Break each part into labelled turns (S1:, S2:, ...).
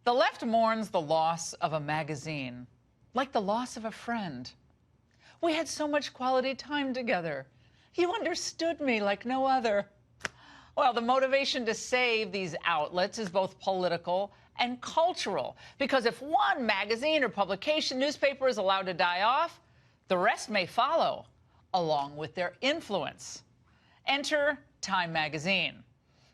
S1: The left mourns the loss of a magazine, like the loss of a friend. We had so much quality time together. You understood me like no other. Well, the motivation to save these outlets is both political and cultural, because if one magazine or publication, newspaper is allowed to die off, the rest may follow, along with their influence. Enter Time magazine.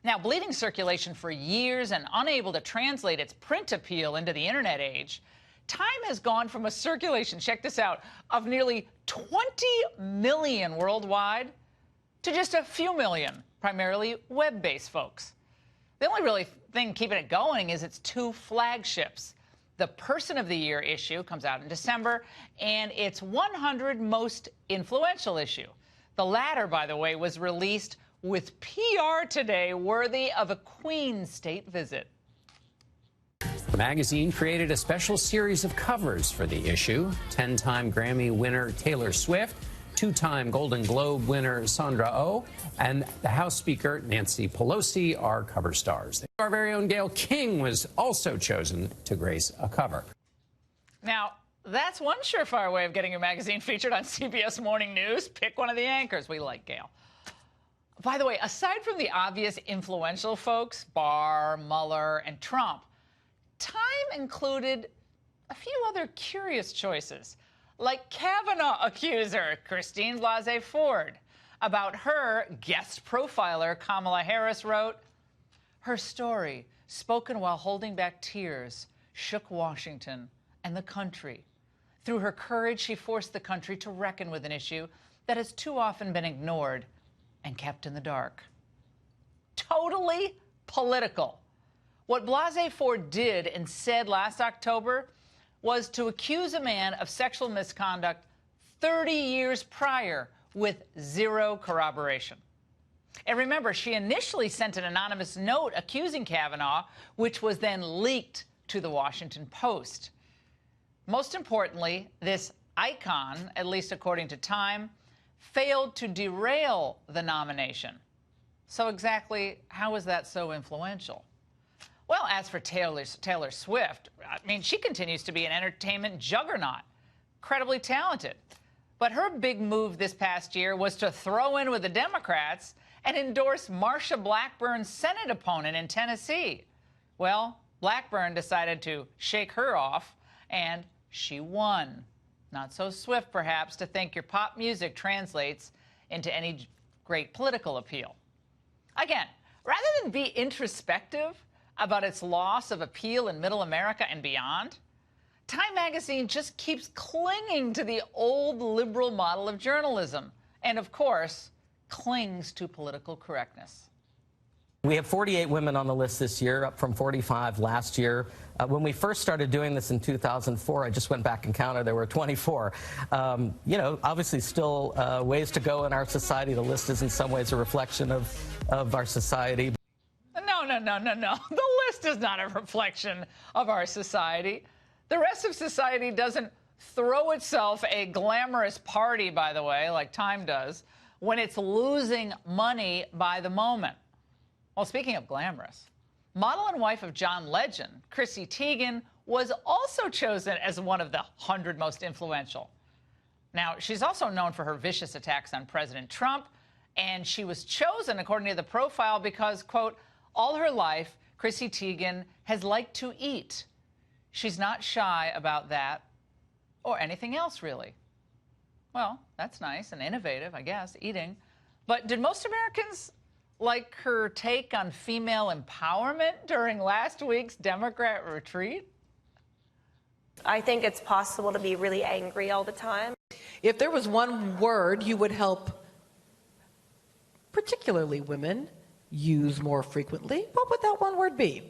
S1: Now, bleeding circulation for years and unable to translate its print appeal into the internet age, Time has gone from a circulation, check this out, of nearly 20 million worldwide to just a few million, primarily web-based folks. The only really thing keeping it going is its two flagships. The Person of the Year issue comes out in December, and its 100 Most Influential issue. The latter, by the way, was released with PR today worthy of a Queen state visit.
S2: The magazine created a special series of covers for the issue. 10-time Grammy winner Taylor Swift, 2-time Golden Globe winner Sandra Oh, and the House Speaker Nancy Pelosi are cover stars. Our very own Gayle King was also chosen to grace a cover.
S1: Now, that's one surefire way of getting your magazine featured on CBS Morning News. Pick one of the anchors. We like Gayle. By the way, aside from the obvious influential folks, Barr, Mueller, and Trump, Time included a few other curious choices, like Kavanaugh accuser Christine Blasey Ford. About her, guest profiler Kamala Harris wrote, "Her story, spoken while holding back tears, shook Washington and the country. Through her courage, she forced the country to reckon with an issue that has too often been ignored and kept in the dark." Totally political. What Blasey Ford did and said last October was to accuse a man of sexual misconduct 30 years prior with zero corroboration. And remember, she initially sent an anonymous note accusing Kavanaugh, which was then leaked to the Washington Post. Most importantly, this icon, at least according to Time, failed to derail the nomination. So exactly how is that so influential? Well, as for Taylor Swift, I mean, she continues to be an entertainment juggernaut, incredibly talented. But her big move this past year was to throw in with the Democrats and endorse Marsha Blackburn's Senate opponent in Tennessee. Well, Blackburn decided to shake her off, and she won. Not so swift, perhaps, to think your pop music translates into any great political appeal. Again, rather than be introspective about its loss of appeal in Middle America and beyond, Time magazine just keeps clinging to the old liberal model of journalism and, of course, clings to political correctness.
S3: We have 48 women on the list this year, up from 45 last year. When we first started doing this in 2004, I just went back and counted, there were 24. You know, obviously still ways to go in our society. The list is in some ways a reflection of our society.
S1: No. The list is not a reflection of our society. The rest of society doesn't throw itself a glamorous party, by the way, like Time does, when it's losing money by the moment. Well, speaking of glamorous, model and wife of John Legend, Chrissy Teigen, was also chosen as one of the 100 most influential. Now, she's also known for her vicious attacks on President Trump, and she was chosen, according to the profile, because, quote, all her life, Chrissy Teigen has liked to eat. She's not shy about that or anything else, really. Well, that's nice and innovative, I guess, eating. But did most Americans like her take on female empowerment during last week's Democrat retreat?
S4: I think it's possible to be really angry all the time.
S5: If there was one word you would help, particularly women, use more frequently, what would that one word be?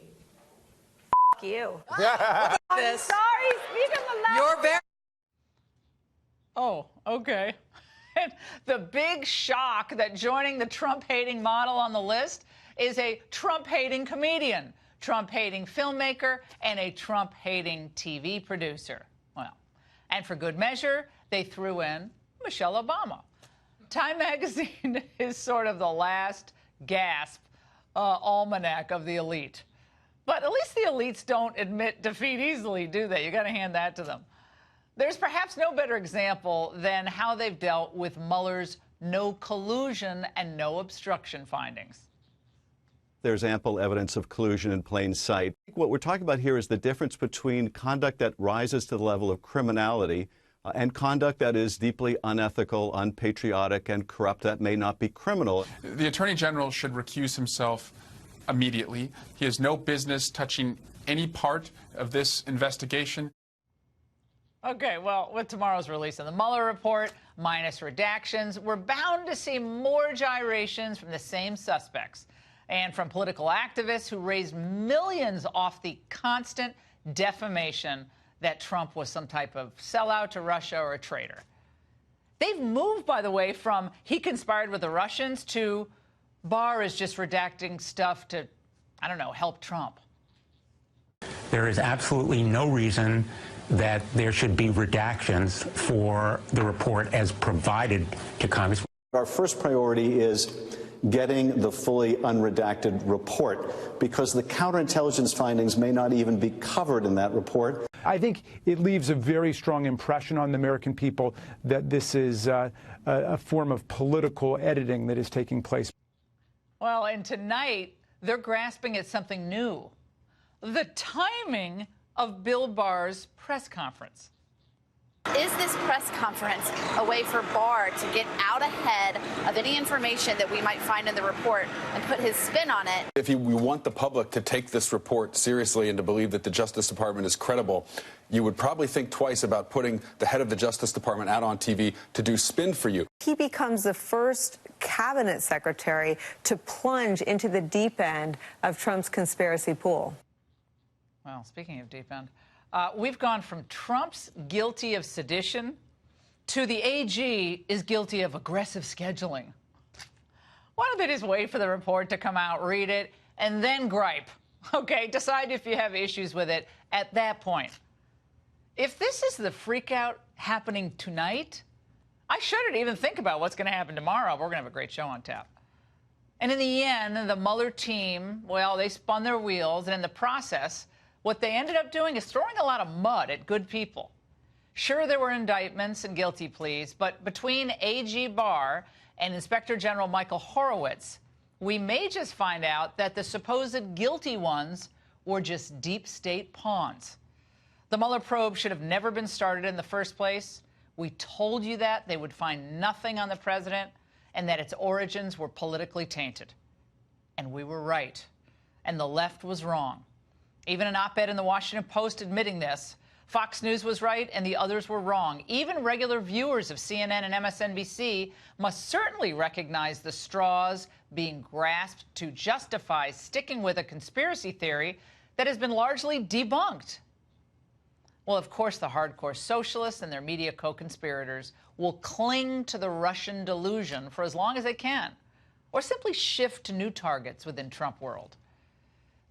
S4: F you.
S5: I'm
S4: sorry, speak on the left.
S5: You're very...
S1: Oh, okay. The big shock that joining the Trump-hating model on the list is a Trump-hating comedian, Trump-hating filmmaker, and a Trump-hating TV producer. Well, and for good measure, they threw in Michelle Obama. Time magazine is sort of the last gasp almanac of the elite. But at least the elites don't admit defeat easily, do they? You got to hand that to them. There's perhaps no better example than how they've dealt with Mueller's no collusion and no obstruction findings.
S6: There's ample evidence of collusion in plain sight. What we're talking about here is the difference between conduct that rises to the level of criminality and conduct that is deeply unethical, unpatriotic, and corrupt that may not be criminal.
S7: The Attorney General should recuse himself immediately. He has no business touching any part of this investigation.
S1: Okay, well, with tomorrow's release of the Mueller report, minus redactions, we're bound to see more gyrations from the same suspects and from political activists who raised millions off the constant defamation that Trump was some type of sellout to Russia or a traitor. They've moved, by the way, from he conspired with the Russians to Barr is just redacting stuff to, I don't know, help Trump.
S8: There is absolutely no reason that there should be redactions for the report as provided to Congress.
S9: Our first priority is getting the fully unredacted report, because the counterintelligence findings may not even be covered in that report.
S10: I think it leaves a very strong impression on the American people that this is a form of political editing that is taking place.
S1: Well, and tonight, they're grasping at something new. The timing of Bill Barr's press conference.
S11: Is this press conference a way for Barr to get out ahead of any information that we might find in the report and put his spin on it?
S12: If we want the public to take this report seriously and to believe that the Justice Department is credible, you would probably think twice about putting the head of the Justice Department out on TV to do spin for you.
S13: He becomes the first cabinet secretary to plunge into the deep end of Trump's conspiracy pool.
S1: Well, speaking of deep end, we've gone from Trump's guilty of sedition to the AG is guilty of aggressive scheduling. Why don't they just wait for the report to come out, read it, and then gripe? Okay, decide if you have issues with it at that point. If this is the freakout happening tonight, I shudder to even think about what's going to happen tomorrow. We're going to have a great show on tap. And in the end, the Mueller team, well, they spun their wheels, and in the process, what they ended up doing is throwing a lot of mud at good people. Sure, there were indictments and guilty pleas, but between AG Barr and Inspector General Michael Horowitz, we may just find out that the supposed guilty ones were just deep state pawns. The Mueller probe should have never been started in the first place. We told you that they would find nothing on the president and that its origins were politically tainted. And we were right. And the left was wrong. Even an op-ed in the Washington Post admitting this. Fox News was right and the others were wrong. Even regular viewers of CNN and MSNBC must certainly recognize the straws being grasped to justify sticking with a conspiracy theory that has been largely debunked. Well, of course, the hardcore socialists and their media co-conspirators will cling to the Russian delusion for as long as they can, or simply shift to new targets within Trump world.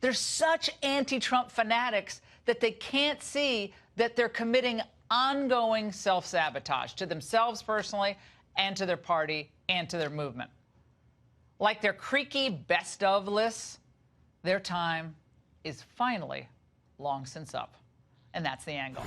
S1: They're such anti-Trump fanatics that they can't see that they're committing ongoing self-sabotage to themselves personally and to their party and to their movement. Like their creaky best of lists, their time is finally long since up. And that's The Angle.